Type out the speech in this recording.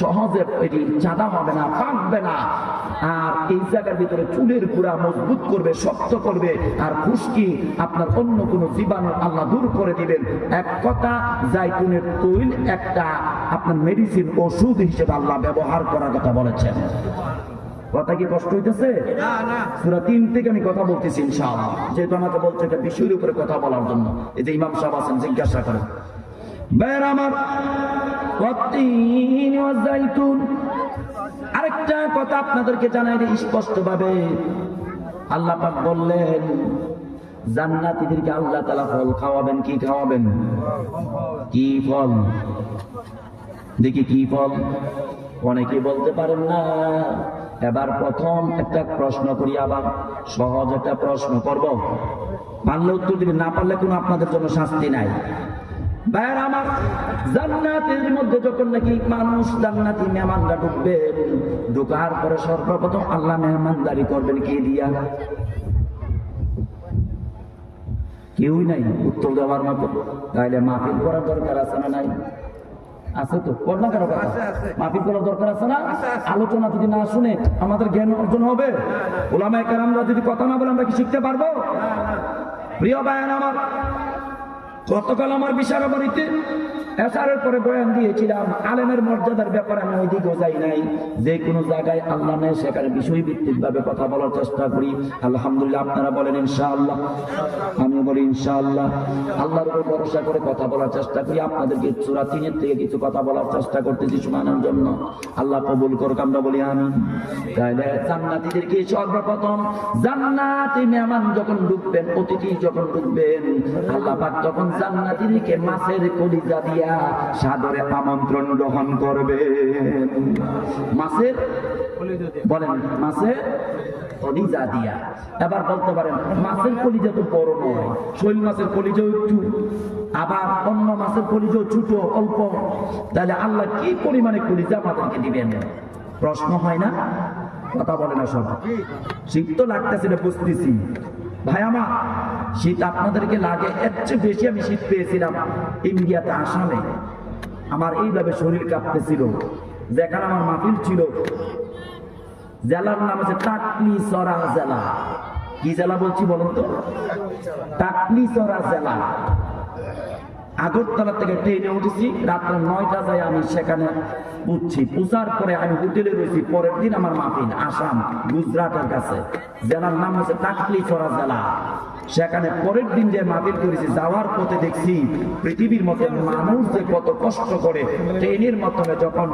সহজে এটি চাঁদা হবে না, পাকবে না। আর এই জায়গার ভিতরে চুলের গুড়া মজবুত করবে, শক্ত করবে, আর খুশকি আপনার অন্য কোন জীবাণু আল্লাহ দূর করে দিবেন। এক কথা, জাইতুনের তৈল একটা আপনার মেডিসিন, ওষুধ হিসেবে আল্লাহ ব্যবহার করার কথা বলেছেন। কথা কি কষ্ট হইতেছে? সূরা 3 থেকে আমি কথা বলতেছি ইনশাআল্লাহ, যেহেতু আমাকে বলছে একটা বিষয়ের উপরে কথা বলার জন্য। এই যে ইমাম সাহেব আছেন, জিজ্ঞাসা করেন। ভাইয়ের আমার, আরেকটা কথা আপনাদেরকে জানাই দিই স্পষ্ট ভাবে। আল্লাহ পাক বললেন জান্নাতীদেরকে আল্লাহ তাআলা ফল খাওয়াবেন। কি খাওয়াবেন? কি ফল? দেখি কি ফল? অনেকে বলতে পারেন না। এবার প্রথম একটা প্রশ্ন করি, আবার সহজ একটা প্রশ্ন করব, পারলে উত্তর দিবেন, না পারলে কোনো আপনাদের জন্য শাস্তি নাই। ভাইয়ের আমার, জান্নাতের মধ্যে যখন নাকি মানুষ জান্নাতি মেহমানরা ঢুকবে, ঢোকার পরে সর্বপ্রথম আল্লাহ মেহমানদারি করবেন কি দিয়া? কেউই নাই উত্তর দেওয়ার মতো। তাইলে মাহফিল করার দরকার আছে না নাই? আছে তো, করনা কারো কথা। মাহফিল করার দরকার আছে না? আলোচনা যদি না শুনে আমাদের জ্ঞান অর্জন হবে? উলামায়ে কেরামরা যদি কথা না বলে আমরা কি শিখতে পারবো? প্রিয় ভাইয়ের আমার, গতকাল আমার বিশাল বাড়িতে এসারের পরে বয়ান দিয়েছিলাম। আলেমের মর্যাদার ব্যাপারে আমি ওইদিকেও যাই নাই। যে কোনো জায়গায় আল্লাহ নেই সেখানে বিষয়ভিত্তিক ভাবে কথা বলার চেষ্টা করি। আলহামদুলিল্লাহ, আপনারা বলেন ইনশাআল্লাহ, আমিও বলি ইনশাআল্লাহ। আল্লাহর উপর ভরসা করে কথা বলার চেষ্টা করি। আপনাদেরকে সূরা 3 থেকে কিছু কথা বলার চেষ্টা করতেছি শোনানোর জন্য। আল্লাহ কবুল করুক, আমরা বলি আমিন। তাহলে জান্নাতীদেরকে সর্বপ্রথম জান্নাতি মেহমান যখন ঢুকবেন, অতিথি যখন ঢুকবেন, আল্লাহ পাক তখন জান্নাতীদেরকে মাছের কলিজা দিয়া সাদরে আমন্ত্রণ গ্রহণ করবে। মাছের বলেন, মাছের কলিজা দিয়া। এবার বলতে পারেন মাছের কলিজা তো বড় নয়, শৈল মাছের কলিজাও একটু, আবার অন্য মাছের কলিজাও ছোট অল্প। তাহলে আল্লাহ কি পরিমাণে কলিজা আমাদেরকে দিবেন? প্রশ্ন হয় না? কথা বলে না সব। শীত তো লাগতেছে, বুঝতেছি ভাই আমার। শীত আপনাদেরকে লাগে, এর চেয়ে বেশি আমি শীত পেয়েছিলাম ইন্ডিয়াতে, আসামে। আমার এইভাবে শরীর কাঁপতেছিল। যেখানে আমার মাহফিল ছিল, জেলার নাম হচ্ছে টাকলিছড়া জেলা। কি জেলা বলছি বলুন তো? টাকলিছড়া জেলা। আগরতলা থেকে ট্রেনে উঠেছি, রাত্রে 9টা যায় আমি সেখানে উঠছি। পৌঁছার পরে আমি হোটেলে রয়েছি। পরের দিন আমার মাহফিল আসাম, গুজরাটের কাছে। জেলার নাম হচ্ছে টাকলিছড়া জেলা। সেখানে পরের দিন যে মাহফিল করেছি, যাওয়ার পথে দেখছি পৃথিবীর মধ্যে মানুষ যে কত কষ্ট করে ট্রেনের মাধ্যমে যখন